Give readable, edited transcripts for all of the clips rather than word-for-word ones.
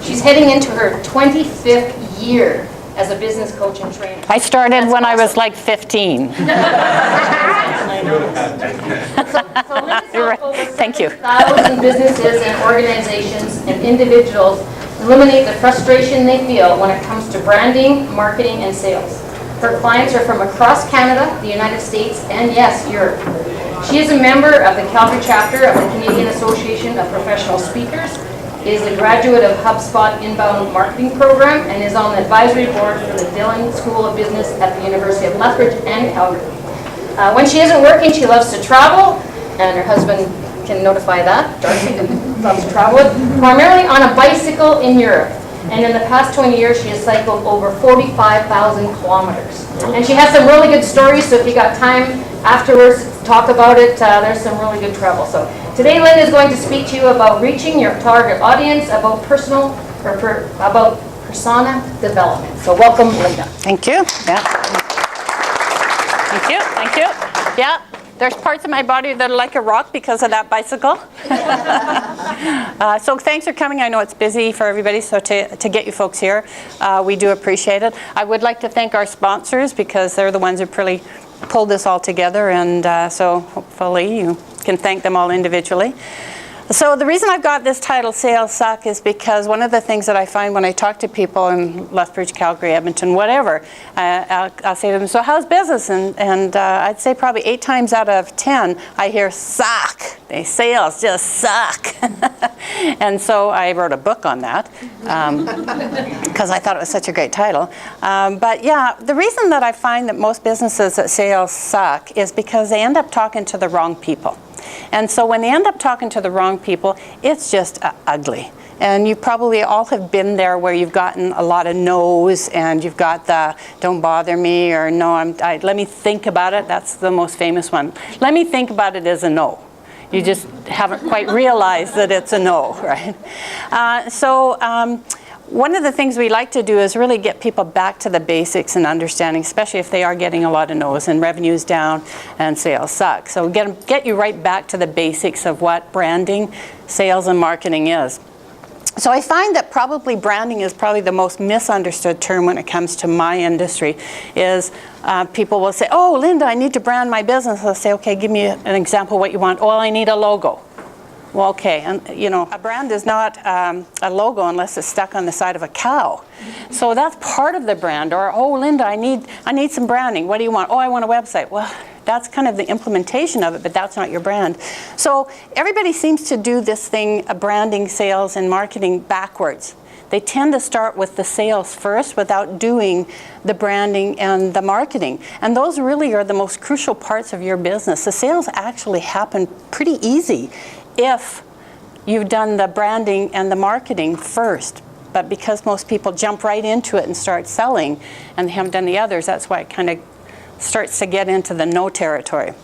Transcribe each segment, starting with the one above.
She's heading into her 25th year as a business coach and trainer. I started when I was like 15. Thank you. 1,000 businesses and organizations and individuals eliminate the frustration they feel when it comes to branding, marketing, and sales. Her clients are from across Canada, the United States, and yes, Europe. She is a member of the Calgary chapter of the Canadian Association of Professional Speakers, is a graduate of HubSpot Inbound Marketing Program, and is on the advisory board for the Dillon School of Business at the University of Lethbridge and Calgary. When she isn't working, she loves to travel, and her husband can notify that. Darcy loves to travel, primarily on a bicycle in Europe. And in the past 20 years, she has cycled over 45,000 kilometers. And she has some really good stories, so if you got time afterwards to talk about it, there's some really good travel. So today, Lynda is going to speak to you about reaching your target audience, about about persona development. So welcome, Lynda. Thank you. Yeah. Thank you. Thank you. Yeah. There's parts of my body that are like a rock because of that bicycle. So thanks for coming. I know it's busy for everybody, so to get you folks here, we do appreciate it. I would like to thank our sponsors because they're the ones who really pulled this all together, and so hopefully you can thank them all individually. So the reason I've got this title, Sales Suck, is because one of the things that I find when I talk to people in Lethbridge, Calgary, Edmonton, whatever, I'll say to them, so how's business? And I'd say probably 8 times out of 10, I hear suck. Sales just suck. And so I wrote a book on that because I thought it was such a great title. But yeah, the reason that I find that most businesses that sales suck is because they end up talking to the wrong people. And so when they end up talking to the wrong people, it's just ugly. And you probably all have been there where you've gotten a lot of no's, and you've got the don't bother me, or no, let me think about it. That's the most famous one. Let me think about it as a no. You just haven't quite realized that it's a no, right? One of the things we like to do is really get people back to the basics and understanding, especially if they are getting a lot of no's and revenue's down and sales suck. So get you right back to the basics of what branding, sales, and marketing is. So I find that probably branding is probably the most misunderstood term when it comes to my industry. Is people will say, oh, Lynda, I need to brand my business. I'll say, okay, give me an example of what you want. Oh, I need a logo. Well, okay, and you know, a brand is not a logo unless it's stuck on the side of a cow. So that's part of the brand. Or, oh, Lynda, I need some branding. What do you want? Oh, I want a website. Well, that's kind of the implementation of it, but that's not your brand. So everybody seems to do this thing, branding, sales, and marketing backwards. They tend to start with the sales first without doing the branding and the marketing. And those really are the most crucial parts of your business. The sales actually happen pretty easy if you've done the branding and the marketing first. But because most people jump right into it and start selling and they haven't done the others, that's why it kind of starts to get into the no territory.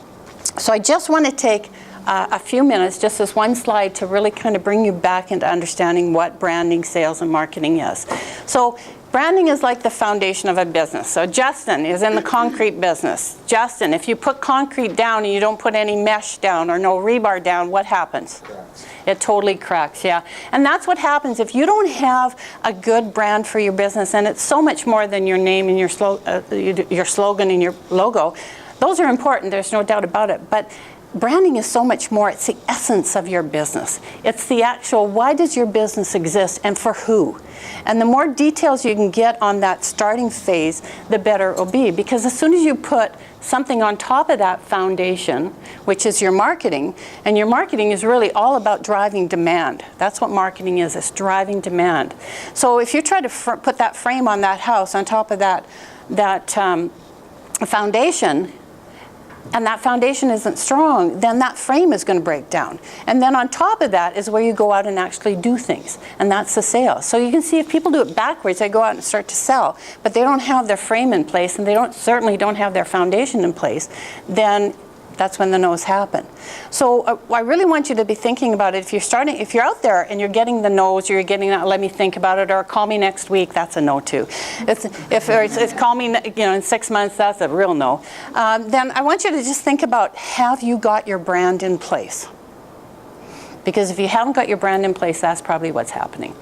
So I just want to take a few minutes, just this one slide, to really kind of bring you back into understanding what branding, sales, and marketing is. So branding is like the foundation of a business. So Justin is in the concrete business. Justin, if you put concrete down and you don't put any mesh down or no rebar down, what happens? Cracks. It totally cracks, yeah. And that's what happens if you don't have a good brand for your business, and it's so much more than your name and your slogan and your logo. Those are important, there's no doubt about it. But branding is so much more. It's the essence of your business. It's the actual, why does your business exist and for who? And the more details you can get on that starting phase, the better it will be. Because as soon as you put something on top of that foundation, which is your marketing, and your marketing is really all about driving demand. That's what marketing is, it's driving demand. So if you try to put that frame on that house on top of that foundation, and that foundation isn't strong, then that frame is going to break down. And then on top of that is where you go out and actually do things. And that's the sale. So you can see if people do it backwards, they go out and start to sell, but they don't have their frame in place, and they certainly don't have their foundation in place, then that's when the no's happen. So I really want you to be thinking about it. If you're out there and you're getting the no's, or you're getting that, let me think about it, or call me next week, that's a no too. It's call me, in 6 months, that's a real no. Then I want you to just think about, have you got your brand in place? Because if you haven't got your brand in place, that's probably what's happening.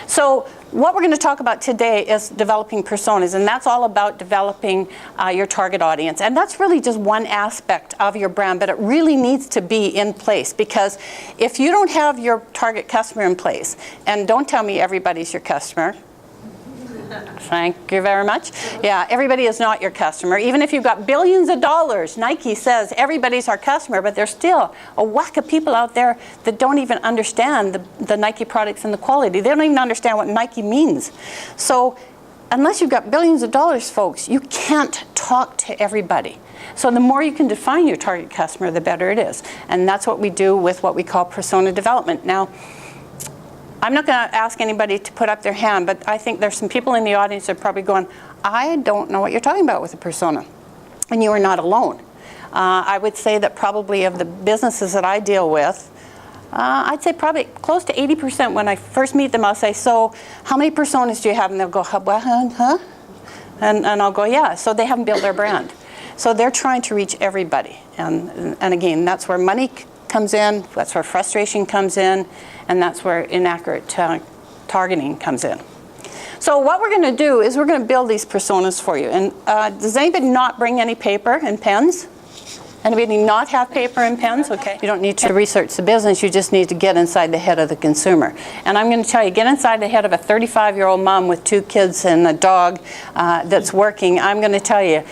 So what we're going to talk about today is developing personas, and that's all about developing your target audience. And that's really just one aspect of your brand, but it really needs to be in place, because if you don't have your target customer in place, and don't tell me everybody's your customer. Thank you very much. Yeah, everybody is not your customer. Even if you've got billions of dollars, Nike says everybody's our customer, but there's still a whack of people out there that don't even understand the Nike products and the quality. They don't even understand what Nike means. So unless you've got billions of dollars, folks, you can't talk to everybody. So the more you can define your target customer, the better it is. And that's what we do with what we call persona development. Now, I'm not going to ask anybody to put up their hand, but I think there's some people in the audience that are probably going, I don't know what you're talking about with a persona. And you are not alone. I would say that probably of the businesses that I deal with, I'd say probably close to 80% when I first meet them, I'll say, so how many personas do you have? And they'll go, huh? And I'll go, yeah. So they haven't built their brand. So they're trying to reach everybody. And again, that's where money comes in, that's where frustration comes in, and that's where inaccurate targeting comes in. So what we're going to do is we're going to build these personas for you. And does anybody not bring any paper and pens? Anybody not have paper and pens? Okay. You don't need to research the business, you just need to get inside the head of the consumer. And I'm going to tell you, get inside the head of a 35-year-old mom with 2 kids and a dog that's working. I'm going to tell you,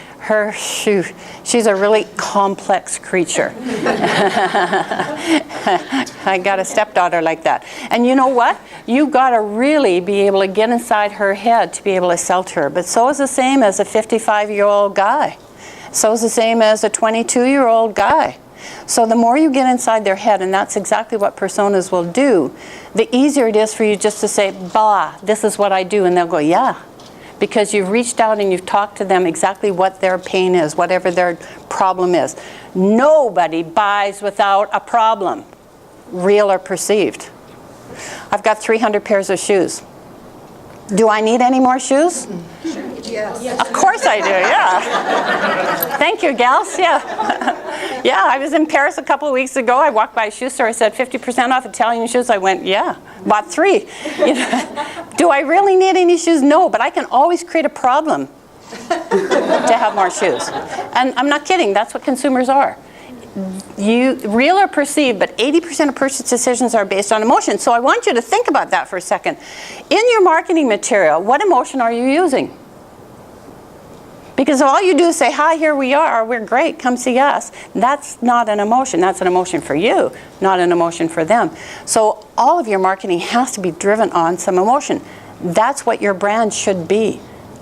she's a really complex creature. I got a stepdaughter like that. And you know what? You got to really be able to get inside her head to be able to sell to her. But so is the same as a 55-year-old guy. So is the same as a 22-year-old guy. So the more you get inside their head, and that's exactly what personas will do, the easier it is for you just to say, bah, this is what I do. And they'll go, yeah. Because you've reached out and you've talked to them exactly what their pain is, whatever their problem is. Nobody buys without a problem, real or perceived. I've got 300 pairs of shoes. Do I need any more shoes? Yes. Of course I do, yeah. Thank you, gals, yeah. Yeah, I was in Paris a couple of weeks ago. I walked by a shoe store. I said, 50% off Italian shoes. I went, yeah, bought 3. You know, do I really need any shoes? No, but I can always create a problem to have more shoes. And I'm not kidding. That's what consumers are. Real or perceived, but 80% of purchase decisions are based on emotion. So I want you to think about that for a second. In your marketing material, what emotion are you using? Because if all you do is say, hi, here we are, we're great, come see us, that's not an emotion. That's an emotion for you, not an emotion for them. So all of your marketing has to be driven on some emotion. That's what your brand should be.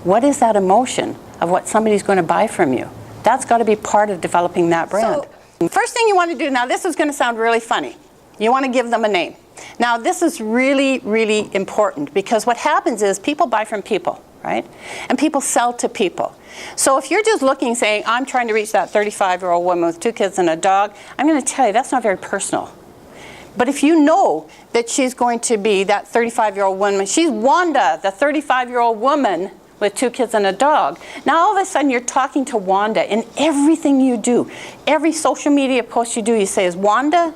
What is that emotion of what somebody's going to buy from you? That's got to be part of developing that brand. So, first thing you want to do, now this is going to sound really funny. You want to give them a name. Now this is really, really important, because what happens is people buy from people, right? And people sell to people. So if you're just looking, saying, I'm trying to reach that 35-year-old woman with 2 kids and a dog, I'm going to tell you that's not very personal. But if you know that she's going to be that 35-year-old woman, she's Wanda, the 35-year-old woman with 2 kids and a dog. Now all of a sudden you're talking to Wanda in everything you do. Every social media post you do, you say, is Wanda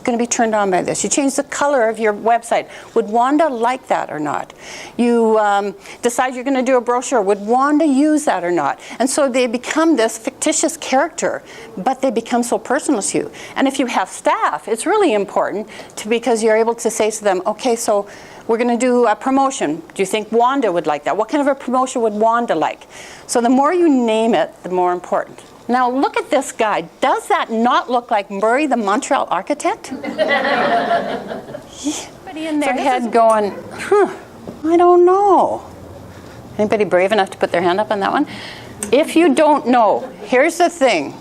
going to be turned on by this? You change the color of your website. Would Wanda like that or not? You decide you're going to do a brochure. Would Wanda use that or not? And so they become this fictitious character, but they become so personal to you. And if you have staff, it's really important because you're able to say to them, okay, so we're going to do a promotion. Do you think Wanda would like that? What kind of a promotion would Wanda like? So the more you name it, the more important. Now look at this guy. Does that not look like Murray the Montreal architect? Somebody in their head going, I don't know. Anybody brave enough to put their hand up on that one? If you don't know, here's the thing.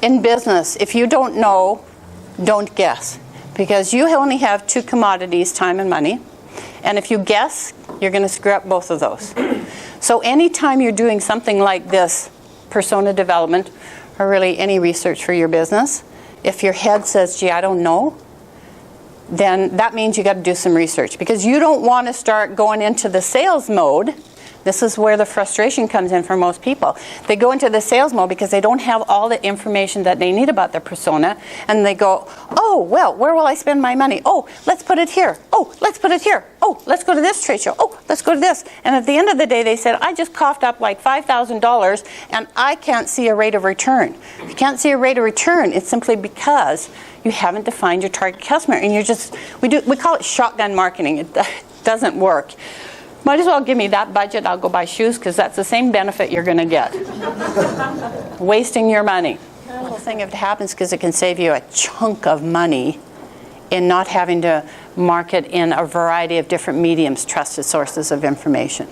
In business, if you don't know, don't guess. Because you only have 2 commodities, time and money. And if you guess, you're going to screw up both of those. So anytime you're doing something like this, persona development, or really any research for your business, if your head says, gee, I don't know, then that means you got to do some research, because you don't want to start going into the sales mode This is where the frustration comes in for most people. They go into the sales mode because they don't have all the information that they need about their persona, and they go, oh, well, where will I spend my money? Oh, let's put it here. Oh, let's put it here. Oh, let's go to this trade show. Oh, let's go to this. And at the end of the day, they said, I just coughed up like $5,000 and I can't see a rate of return. If you can't see a rate of return, it's simply because you haven't defined your target customer, and we call it shotgun marketing. It doesn't work. Might as well give me that budget, I'll go buy shoes, because that's the same benefit you're going to get. Wasting your money. The whole thing, if it happens, because it can save you a chunk of money in not having to market in a variety of different mediums, trusted sources of information.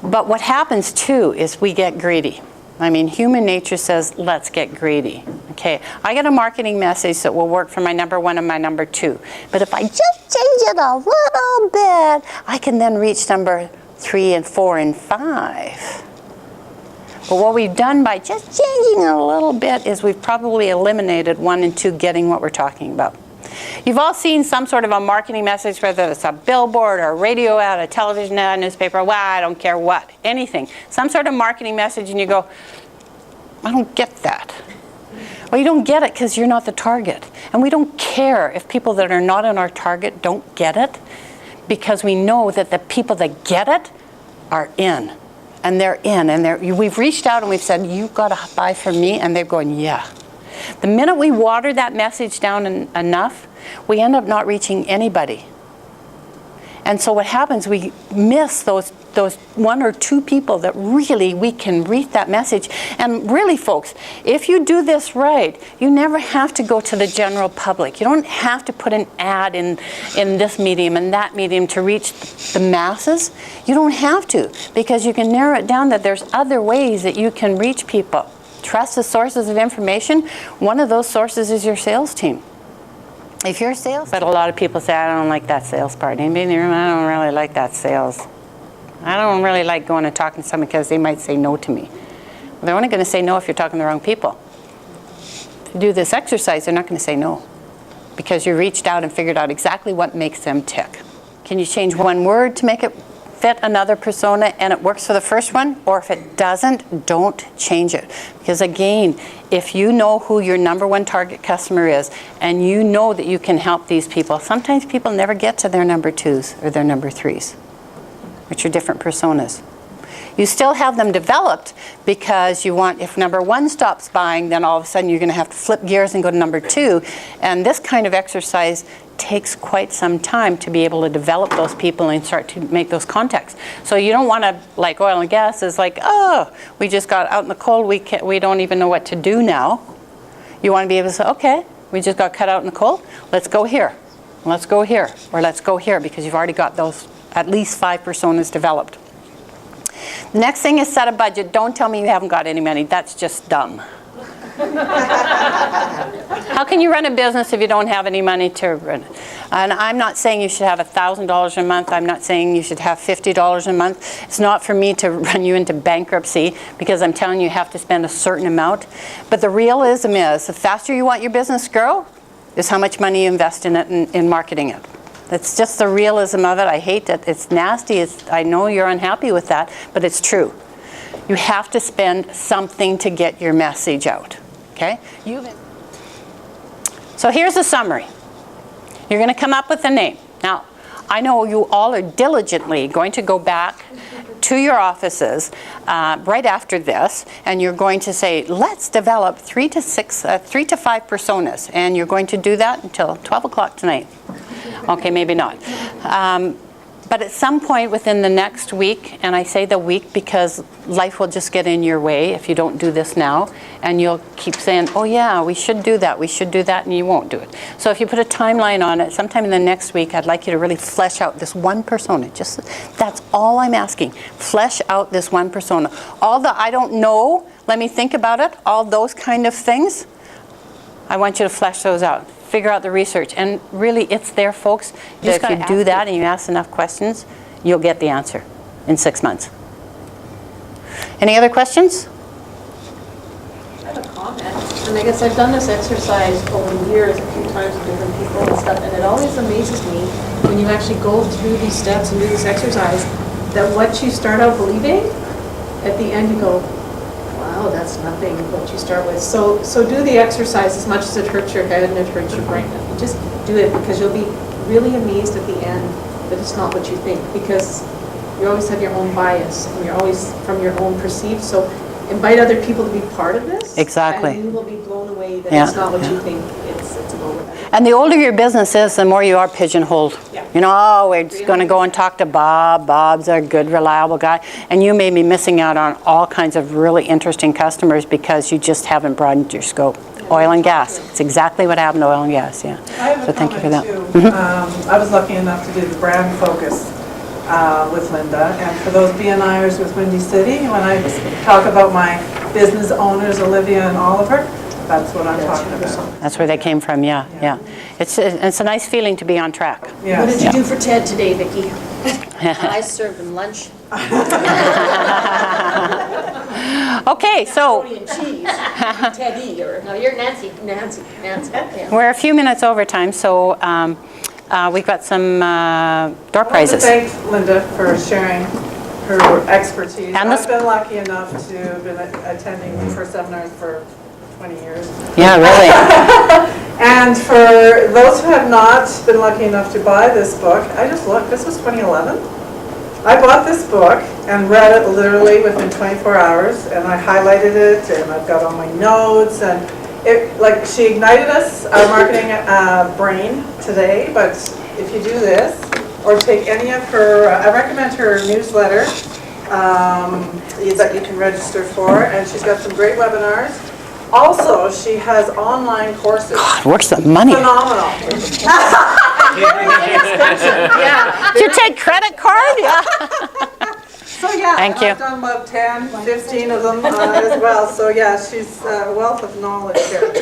But what happens too is we get greedy. I mean, human nature says, let's get greedy. Okay, I get a marketing message that will work for my number 1 and my number 2. But if I just change it a little bit, I can then reach number 3 and 4 and 5. But what we've done by just changing it a little bit is we've probably eliminated 1 and 2 getting what we're talking about. You've all seen some sort of a marketing message, whether it's a billboard or a radio ad, a television ad, a newspaper, well, I don't care what, anything. Some sort of marketing message, and you go, I don't get that. Well, you don't get it because you're not the target. And we don't care if people that are not in our target don't get it, because we know that the people that get it are in. And they're in, and we've reached out and we've said, you've got to buy from me, and they're going, yeah. The minute we water that message down enough, we end up not reaching anybody. And so what happens, we miss those 1 or 2 people that really we can reach that message. And really, folks, if you do this right, you never have to go to the general public. You don't have to put an ad in this medium and that medium to reach the masses. You don't have to, because you can narrow it down that there's other ways that you can reach people. Trusted sources of information, one of those sources is your sales team. If you're a sales, but a lot of people say, I don't like that sales part. Anybody in the room, I don't really like that sales. I don't really like going and talking to someone because they might say no to me. Well, they're only going to say no if you're talking to the wrong people. If you do this exercise, they're not going to say no, because you reached out and figured out exactly what makes them tick. Can you change 1 word to make it fit another persona and it works for the first one? Or if it doesn't, don't change it. Because again, if you know who your number 1 target customer is, and you know that you can help these people, sometimes people never get to their number 2s or their number 3s, which are different personas. You still have them developed, because you want, if number 1 stops buying, then all of a sudden you're going to have to flip gears and go to number 2. And this kind of exercise takes quite some time to be able to develop those people and start to make those contacts. So you don't want to, like oil and gas, is like, oh, we just got out in the cold, we don't even know what to do now. You want to be able to say, okay, we just got cut out in the cold, let's go here, let's go here, or let's go here, because you've already got those at least 5 personas developed. The next thing is set a budget. Don't tell me you haven't got any money. That's just dumb. How can you run a business if you don't have any money to run it? And I'm not saying you should have $1,000 a month. I'm not saying you should have $50 a month. It's not for me to run you into bankruptcy, because I'm telling you have to spend a certain amount. But the realism is, the faster you want your business to grow, is how much money you invest in it and in marketing it. That's just the realism of it. I hate it. It's nasty. I know you're unhappy with that, but it's true. You have to spend something to get your message out. Okay? So here's a summary. You're going to come up with a name. Now, I know you all are diligently going to go back to your offices right after this, and you're going to say, let's develop 3 to 5 personas, and you're going to do that until 12 o'clock tonight. Okay, maybe not. But at some point within the next week, and I say the week because life will just get in your way if you don't do this now, and you'll keep saying, oh yeah, we should do that, and you won't do it. So if you put a timeline on it, sometime in the next week, I'd like you to really flesh out this 1 persona. Just, that's all I'm asking. Flesh out this 1 persona. All the I don't know, let me think about it, all those kind of things, I want you to flesh those out. Figure out the research, and really it's there, folks. If you do that and you ask enough questions, you'll get the answer in 6 months. Any other questions? I have a comment, and I guess I've done this exercise over the years a few times with different people and stuff, and it always amazes me when you actually go through these steps and do this exercise, that what you start out believing, at the end you go, wow, that's nothing what you start with. So do the exercise as much as it hurts your head and it hurts your brain. Just do it, because you'll be really amazed at the end that it's not what you think, because you always have your own bias and you're always from your own perceived. So invite other people to be part of this. Exactly. And you will be blown away that Yeah, it's not what yeah. you think it's about. And the older your business is, the more you are pigeonholed. Yeah. You know, oh, we're just going to go and talk to Bob. Bob's a good, reliable guy. And you may be missing out on all kinds of really interesting customers because you just haven't broadened your scope. Oil and gas. It's exactly what happened to oil and gas, yeah. I have So a thank you for that. comment too. I was lucky enough to do the brand focus with Lynda, and for those BNIers with Windy City, when I talk about my business owners, Olivia and Oliver, that's what I'm talking about. That's where they came from, yeah, yeah. It's a nice feeling to be on track. Yes. What did you do for Ted today, Vicki? I served him lunch. Okay, so Macaroni and cheese. Teddy, or No, you're Nancy. Nancy. Yeah. we're a few minutes over time, so we've got some door I want to prizes. thank Lynda for sharing her expertise. And I've been lucky enough to have been attending her seminars for 20 years. Yeah, really. And for those who have not been lucky enough to buy this book, I just looked, this was 2011. I bought this book and read it literally within 24 hours, and I highlighted it, and I've got all my notes, and it, like, she ignited us, our marketing brain today. But if you do this, or take any of her, I recommend her newsletter that you can register for, and she's got some great webinars. Also, she has online courses. God, where's the money? Phenomenal. Yeah. Did you take credit card? Yeah. So yeah, Thank you. I've done about 10, 15 of them as well. So yeah, she's a wealth of knowledge here.